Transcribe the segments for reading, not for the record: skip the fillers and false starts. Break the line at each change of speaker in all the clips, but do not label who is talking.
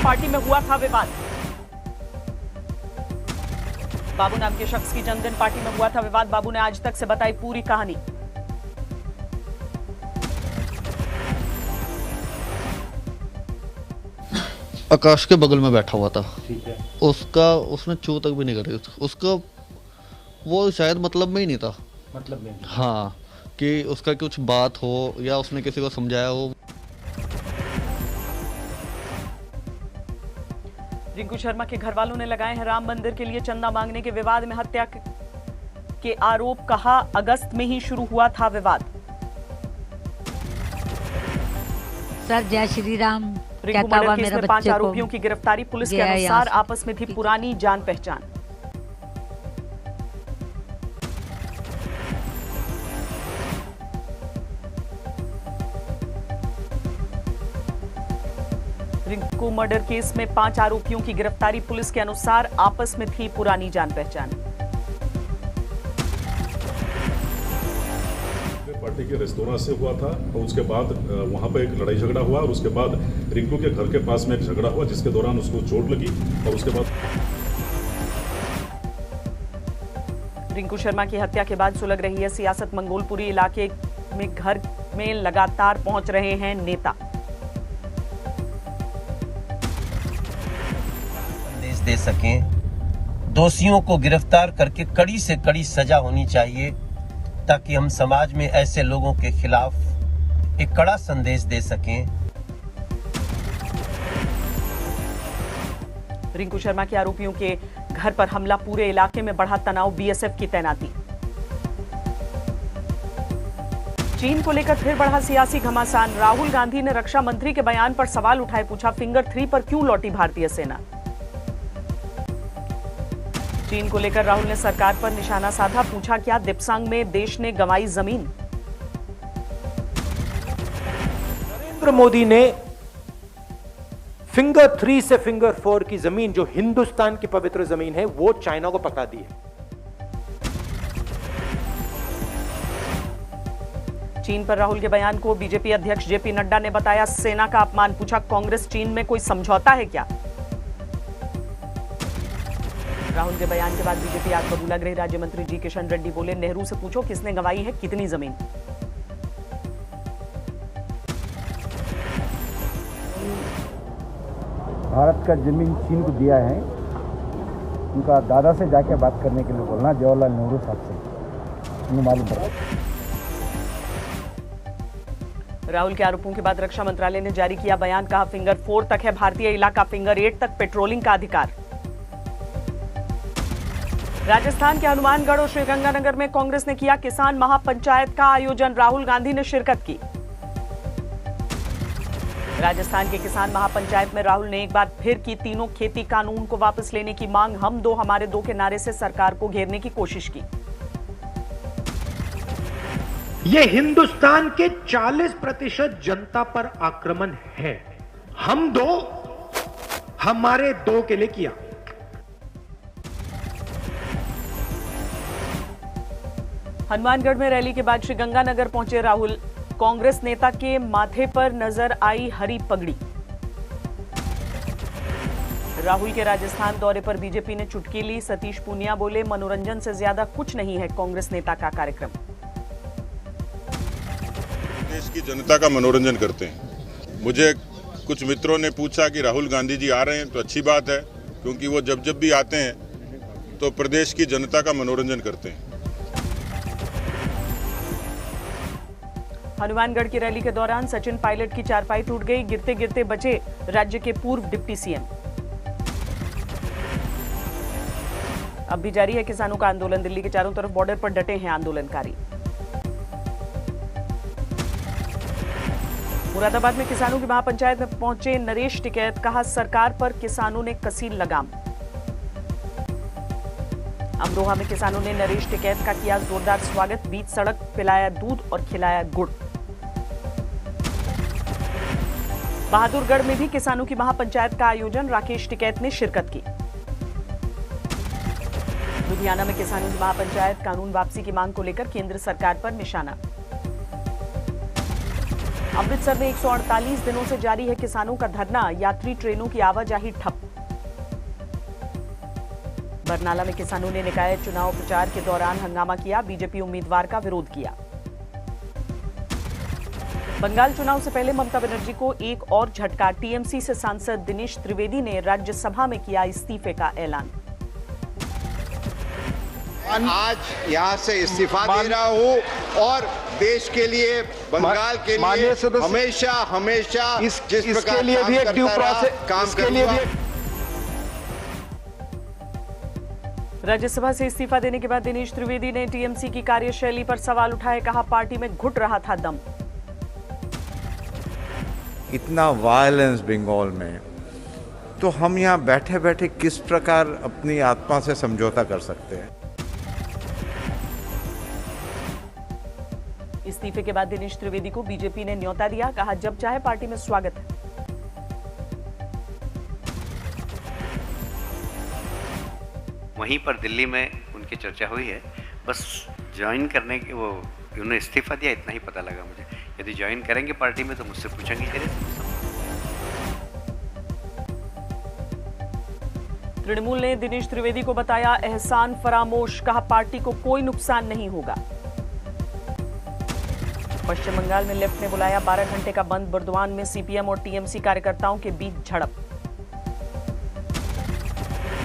Party में हुआ था विवाद। बाबू नाम के शख्स की जन्मदिन पार्टी में हुआ था विवाद। बाबू ने आज तक से बताई पूरी कहानी।
आकाश के बगल में बैठा हुआ था,
ठीक है।
उसने छू तक भी नहीं करी उसका, वो शायद मतलब में ही नहीं था।
मतलब में?
हाँ, कि उसका कुछ बात हो या उसने किसी को समझाया हो।
रिंकू शर्मा के घर वालों ने लगाए हैं राम मंदिर के लिए चंदा मांगने के विवाद में हत्या के आरोप। कहा अगस्त में ही शुरू हुआ था विवाद।
सर जय श्री राम।
रिंकू मर्डर केस में 5 आरोपियों की गिरफ्तारी। पुलिस के अनुसार आपस में थी पुरानी जान पहचान। रिंकू मर्डर केस में 5 आरोपियों की गिरफ्तारी। पुलिस के अनुसार आपस में थी पुरानी जान पहचान।
पार्टी के रेस्तोरां से हुआ था और उसके बाद वहां पर एक लड़ाई झगड़ा हुआ और उसके बाद रिंकू के घर के पास में एक झगड़ा हुआ जिसके दौरान उसको चोट लगी और उसके बाद
रिंकू शर्मा की हत्या के बाद सुलग रही है सियासत। मंगोलपुरी इलाके में घर में लगातार पहुंच रहे हैं नेता।
संदेश दे सकें, दोषियों को गिरफ्तार करके कड़ी से कड़ी सजा होनी चाहिए ताकि हम समाज में ऐसे लोगों के खिलाफ एक कड़ा संदेश दे सकें।
रिंकू शर्मा के आरोपियों के घर पर हमला, पूरे इलाके में बढ़ा तनाव, बीएसएफ की तैनाती। चीन को लेकर फिर बढ़ा सियासी घमासान। राहुल गांधी ने रक्षा मंत्री के बयान पर सवाल उठाए। पूछा फिंगर 3 पर क्यों लौटी भारतीय सेना। चीन को लेकर राहुल ने सरकार पर निशाना साधा। पूछा क्या दिप्सांग में देश ने गंवाई जमीन।
नरेंद्र मोदी ने फिंगर 3 से फिंगर 4 की जमीन, जो हिंदुस्तान की पवित्र जमीन है, वो चाइना को पकड़ा दी है।
चीन पर राहुल के बयान को बीजेपी अध्यक्ष जेपी नड्डा ने बताया सेना का अपमान। पूछा कांग्रेस चीन में कोई समझौता है क्या। राहुल के बयान के बाद बीजेपी आत्मबूला गृह राज्य मंत्री जी किशन रेड्डी बोले नेहरू से पूछो किसने गंवाई है कितनी जमीन।
भारत का जमीन चीन को दिया है, उनका दादा से जाके बात करने के लिए बोलना, जवाहरलाल नेहरू साहब से, उन्हें मालूम पड़ा।
राहुल के आरोपों के बाद रक्षा मंत्रालय ने जारी किया बयान। कहा फिंगर 4 तक है भारतीय इलाका, फिंगर 8 तक पेट्रोलिंग का अधिकार। राजस्थान के हनुमानगढ़ और श्रीगंगानगर में कांग्रेस ने किया किसान महापंचायत का आयोजन। राहुल गांधी ने शिरकत की। राजस्थान के किसान महापंचायत में राहुल ने एक बार फिर की तीनों खेती कानून को वापस लेने की मांग। हम दो हमारे दो के नारे से सरकार को घेरने की कोशिश की।
यह हिंदुस्तान के 40% जनता पर आक्रमण है। हम दो हमारे दो के लिए किया।
हनुमानगढ़ में रैली के बाद श्रीगंगानगर पहुंचे राहुल। कांग्रेस नेता के माथे पर नजर आई हरी पगड़ी। राहुल के राजस्थान दौरे पर बीजेपी ने चुटकी ली। सतीश पूनिया बोले मनोरंजन से ज्यादा कुछ नहीं है कांग्रेस नेता का कार्यक्रम।
देश की जनता का मनोरंजन करते हैं। मुझे कुछ मित्रों ने पूछा कि राहुल गांधी जी आ रहे हैं, तो अच्छी बात है क्योंकि वो जब जब भी आते हैं तो प्रदेश की जनता का मनोरंजन करते हैं।
हनुमानगढ़ की रैली के दौरान सचिन पायलट की चारपाई टूट गई। गिरते गिरते बचे राज्य के पूर्व डिप्टी सीएम। अब भी जारी है किसानों का आंदोलन। दिल्ली के चारों तरफ बॉर्डर पर डटे हैं आंदोलनकारी। मुरादाबाद में किसानों की महापंचायत में पहुंचे नरेश टिकैत। कहा सरकार पर किसानों ने कसी लगाम। अमरोहा में किसानों ने नरेश टिकैत का किया जोरदार स्वागत। बीच सड़क पिलाया दूध और खिलाया गुड़। बहादुरगढ़ में भी किसानों की महापंचायत का आयोजन। राकेश टिकैत ने शिरकत की। लुधियाना में किसानों की महापंचायत। कानून वापसी की मांग को लेकर केंद्र सरकार पर निशाना। अमृतसर में 148 दिनों से जारी है किसानों का धरना, यात्री ट्रेनों की आवाजाही ठप। बरनाला में किसानों ने निकाय चुनाव प्रचार के दौरान हंगामा किया, बीजेपी उम्मीदवार का विरोध किया। बंगाल चुनाव से पहले ममता बनर्जी को एक और झटका, टीएमसी से सांसद दिनेश त्रिवेदी ने राज्यसभा में किया इस्तीफे का ऐलान।
आज यहाँ से इस्तीफा दे रहा हूँ और देश के लिए, बंगाल के लिए हमेशा हमेशा जिस प्रकार
लिए भी एक ड्यू प्रोसेस
काम के लिए भी।
राज्यसभा से इस्तीफा देने के बाद दिनेश त्रिवेदी ने टीएमसी की कार्यशैली पर सवाल उठाए, कहा पार्टी में घुट रहा था दम।
इतना वायलेंस बंगाल में, तो हम यहाँ बैठे बैठे किस प्रकार अपनी आत्मा से समझौता कर सकते हैं।
इस्तीफे के बाद दिनेश त्रिवेदी को बीजेपी ने न्योता दिया, कहा जब चाहे पार्टी में स्वागत है।
वहीं पर दिल्ली में उनकी चर्चा हुई है, बस ज्वाइन करने की, वो उन्होंने इस्तीफा दिया इतना ही पता लगा मुझे। यदि ज्वाइन करेंगे पार्टी में तो मुझसे पूछेंगे कैसे।
तृणमूल ने दिनेश त्रिवेदी को बताया एहसान फरामोश, कहा पार्टी को कोई नुकसान नहीं होगा। पश्चिम बंगाल में लेफ्ट ने बुलाया 12 घंटे का बंद, बुर्दवान में सीपीएम और टीएमसी कार्यकर्ताओं के बीच झड़प।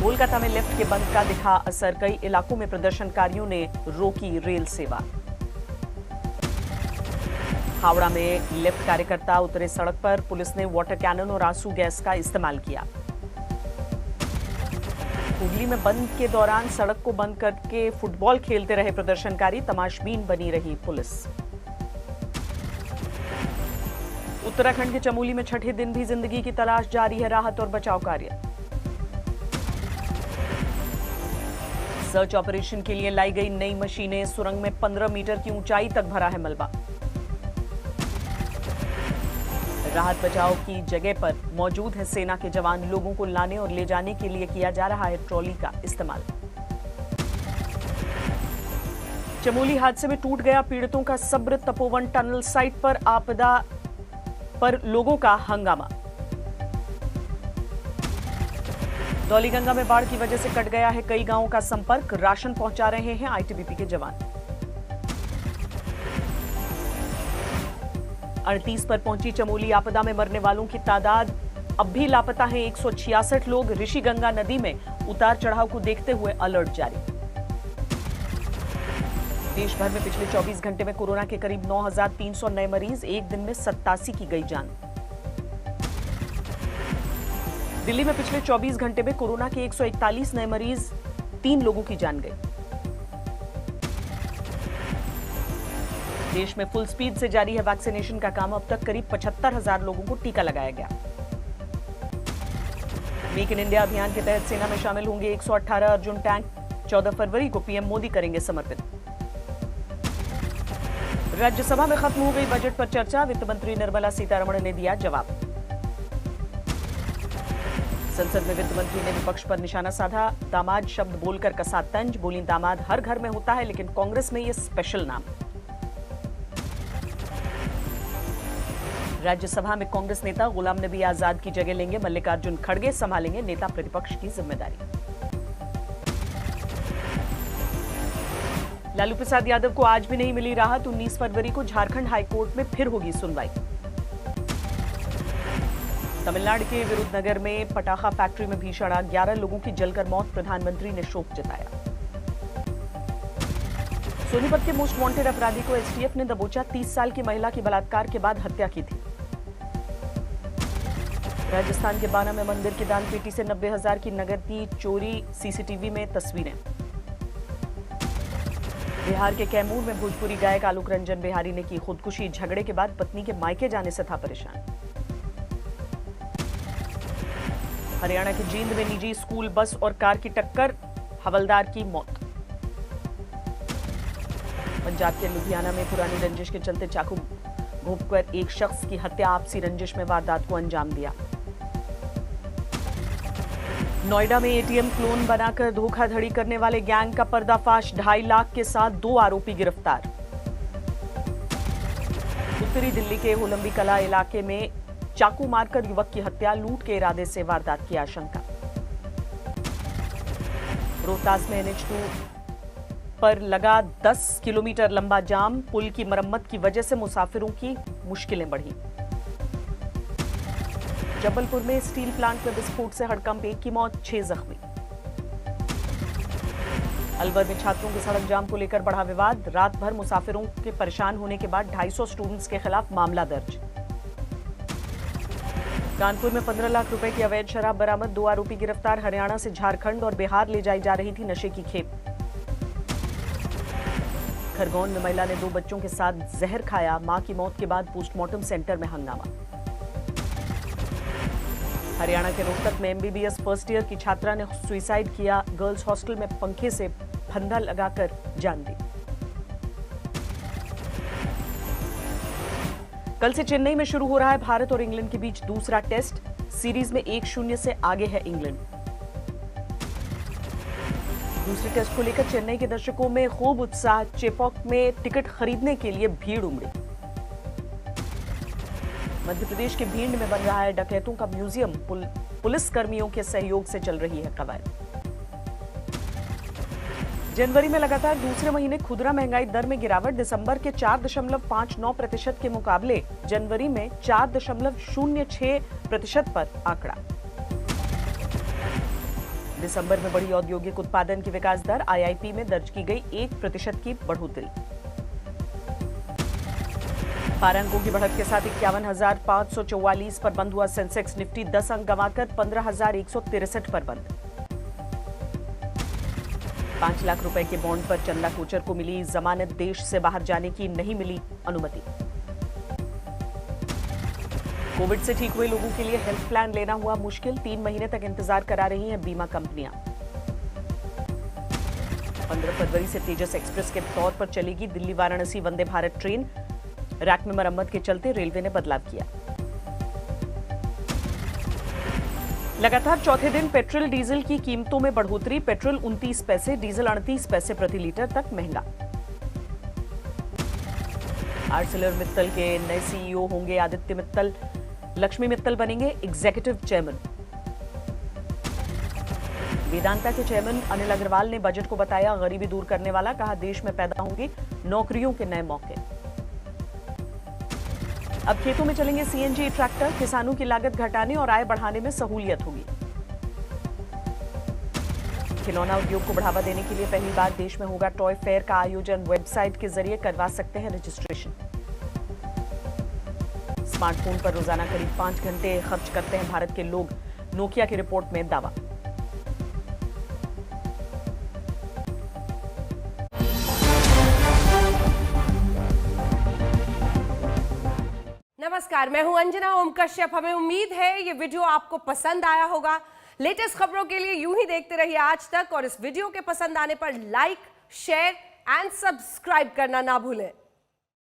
कोलकाता में लेफ्ट के बंद का दिखा असर, कई इलाकों में प्रदर्शनकारियों ने रोकी रेल सेवा। हावड़ा में लेफ्ट कार्यकर्ता उतरे सड़क पर, पुलिस ने वाटर कैनन और आंसू गैस का इस्तेमाल किया। हुगली में बंद के दौरान सड़क को बंद करके फुटबॉल खेलते रहे प्रदर्शनकारी, तमाशबीन बनी रही पुलिस। उत्तराखंड के चमोली में छठे दिन भी जिंदगी की तलाश जारी है, राहत और बचाव कार्य। सर्च ऑपरेशन के लिए लाई गई नई मशीनें, सुरंग में 15 मीटर की ऊंचाई तक भरा है मलबा। राहत बचाव की जगह पर मौजूद है सेना के जवान, लोगों को लाने और ले जाने के लिए किया जा रहा है ट्रॉली का इस्तेमाल। चमोली हादसे में टूट गया पीड़ितों का सब्र, तपोवन टनल साइट पर आपदा पर लोगों का हंगामा। धौलीगंगा में बाढ़ की वजह से कट गया है कई गांवों का संपर्क, राशन पहुंचा रहे हैं आईटीबीपी के जवान। 38 पर पहुंची चमोली आपदा में मरने वालों की तादाद, अब भी लापता हैं 166 लोग। ऋषिगंगा नदी में उतार चढ़ाव को देखते हुए अलर्ट जारी। देश भर में पिछले 24 घंटे में कोरोना के करीब 9,300 नए मरीज, एक दिन में 87 की गई जान। दिल्ली में पिछले 24 घंटे में कोरोना के 141 नए मरीज, 3 लोगों की जान गई। देश में फुल स्पीड से जारी है वैक्सीनेशन का काम, अब तक करीब 75,000 लोगों को टीका लगाया गया। मेक इन इंडिया अभियान के तहत सेना में शामिल होंगे 118 अर्जुन टैंक, 14 फरवरी को पीएम मोदी करेंगे समर्पित। राज्यसभा में खत्म हो गई बजट पर चर्चा, वित्त मंत्री निर्मला सीतारमण ने दिया जवाब। संसद में वित्त मंत्री ने विपक्ष पर निशाना साधा, दामाद शब्द बोलकर कसा तंज, बोली दामाद हर घर में होता है लेकिन कांग्रेस में ये स्पेशल नाम। राज्यसभा में कांग्रेस नेता गुलाम नबी आजाद की जगह लेंगे मल्लिकार्जुन खड़गे, संभालेंगे नेता प्रतिपक्ष की जिम्मेदारी। लालू प्रसाद यादव को आज भी नहीं मिली राहत, 19 फरवरी को झारखंड हाईकोर्ट में फिर होगी सुनवाई। तमिलनाडु के विरुद्धनगर में पटाखा फैक्ट्री में भीषण आग, 11 लोगों की जलकर मौत, प्रधानमंत्री ने शोक जताया। सोनीपत के मोस्ट वांटेड अपराधी को एसटीएफ ने दबोचा, 30 साल की महिला की बलात्कार के बाद हत्या की थी। राजस्थान के बाना में मंदिर की दान पेटी से 90,000 की नकद की चोरी, सीसीटीवी में तस्वीरें। बिहार के कैमूर में भोजपुरी गायक आलोक रंजन बिहारी ने की खुदकुशी, झगड़े के बाद पत्नी के मायके जाने से था परेशान। हरियाणा के जींद में निजी स्कूल बस और कार की टक्कर, हवलदार की मौत। पंजाब के लुधियाना में पुरानी रंजिश के चलते चाकू घोंपकर एक शख्स की हत्या, आपसी रंजिश में वारदात को अंजाम दिया। नोएडा में एटीएम क्लोन बनाकर धोखाधड़ी करने वाले गैंग का पर्दाफाश, 2.5 लाख के साथ 2 आरोपी गिरफ्तार। उत्तरी दिल्ली के होलंबी कला इलाके में चाकू मारकर युवक की हत्या, लूट के इरादे से वारदात की आशंका। रोहतास में NH2 पर लगा 10 किलोमीटर लंबा जाम, पुल की मरम्मत की वजह से मुसाफिरों की मुश्किलें बढ़ी। जबलपुर में स्टील प्लांट में विस्फोट से हड़कंप, 1 की मौत, 6 जख्मी। अलवर में छात्रों के सड़क जाम को लेकर बढ़ा विवाद, रात भर मुसाफिरों के परेशान होने के बाद 250 स्टूडेंट्स के खिलाफ मामला दर्ज। कानपुर में 15 लाख रुपए की अवैध शराब बरामद, 2 आरोपी गिरफ्तार, हरियाणा से झारखंड और बिहार ले जाई जा रही थी नशे की खेप। खरगोन में महिला ने 2 बच्चों के साथ जहर खाया, मां की मौत के बाद पोस्टमार्टम सेंटर में हंगामा। हरियाणा के रोहतक में MBBS फर्स्ट ईयर की छात्रा ने सुसाइड किया, गर्ल्स हॉस्टल में पंखे से फंदा लगाकर जान दी। कल से चेन्नई में शुरू हो रहा है भारत और इंग्लैंड के बीच दूसरा टेस्ट, सीरीज में 1-0 से आगे है इंग्लैंड। दूसरे टेस्ट को लेकर चेन्नई के दर्शकों में खूब उत्साह, चेपॉक में टिकट खरीदने के लिए भीड़ उमड़ी। मध्य प्रदेश के भिंड में बन रहा है डकैतों का म्यूजियम, पुलिस कर्मियों के सहयोग से चल रही है कवायद। जनवरी में लगातार दूसरे महीने खुदरा महंगाई दर में गिरावट, दिसंबर के 4.59% के मुकाबले जनवरी में 4.06% पर आंकड़ा। दिसंबर में बढ़ी औद्योगिक उत्पादन की विकास दर, IIP में दर्ज की गई 1% की बढ़ोतरी। पारा अंकों की बढ़त के साथ 51,544 पर बंद हुआ सेंसेक्स, निफ्टी 10 अंक गंवाकर 15,163 पर बंद। 5 लाख रुपए के बॉन्ड पर चंदा कोचर को मिली जमानत, देश से बाहर जाने की नहीं मिली अनुमति। कोविड से ठीक हुए लोगों के लिए हेल्थ प्लान लेना हुआ मुश्किल, 3 महीने तक इंतजार करा रही हैं बीमा कंपनियां। 15 फरवरी से तेजस एक्सप्रेस के तौर पर चलेगी दिल्ली वाराणसी वंदे भारत ट्रेन, रैक में मरम्मत के चलते रेलवे ने बदलाव किया। लगातार चौथे दिन पेट्रोल डीजल की कीमतों में बढ़ोतरी, पेट्रोल 29 पैसे, डीजल 38 पैसे प्रति लीटर तक महंगा। ArcelorMittal के नए CEO होंगे आदित्य मित्तल, लक्ष्मी मित्तल बनेंगे एग्जीक्यूटिव चेयरमैन। वेदांता के चेयरमैन अनिल अग्रवाल ने बजट को बताया गरीबी दूर करने वाला, कहा देश में पैदा होंगे नौकरियों के नए मौके। अब खेतों में चलेंगे CNG ट्रैक्टर, किसानों की लागत घटाने और आय बढ़ाने में सहूलियत होगी। खिलौना उद्योग को बढ़ावा देने के लिए पहली बार देश में होगा टॉय फेयर का आयोजन, वेबसाइट के जरिए करवा सकते हैं रजिस्ट्रेशन। स्मार्टफोन पर रोजाना करीब 5 घंटे खर्च करते हैं भारत के लोग, नोकिया की रिपोर्ट में दावा।
नमस्कार, मैं हूं अंजना ओम कश्यप। हमें उम्मीद है ये वीडियो आपको पसंद आया होगा। लेटेस्ट खबरों के लिए यूं ही देखते रहिए आज तक, और इस वीडियो के पसंद आने पर लाइक, शेयर एंड सब्सक्राइब करना ना भूलें।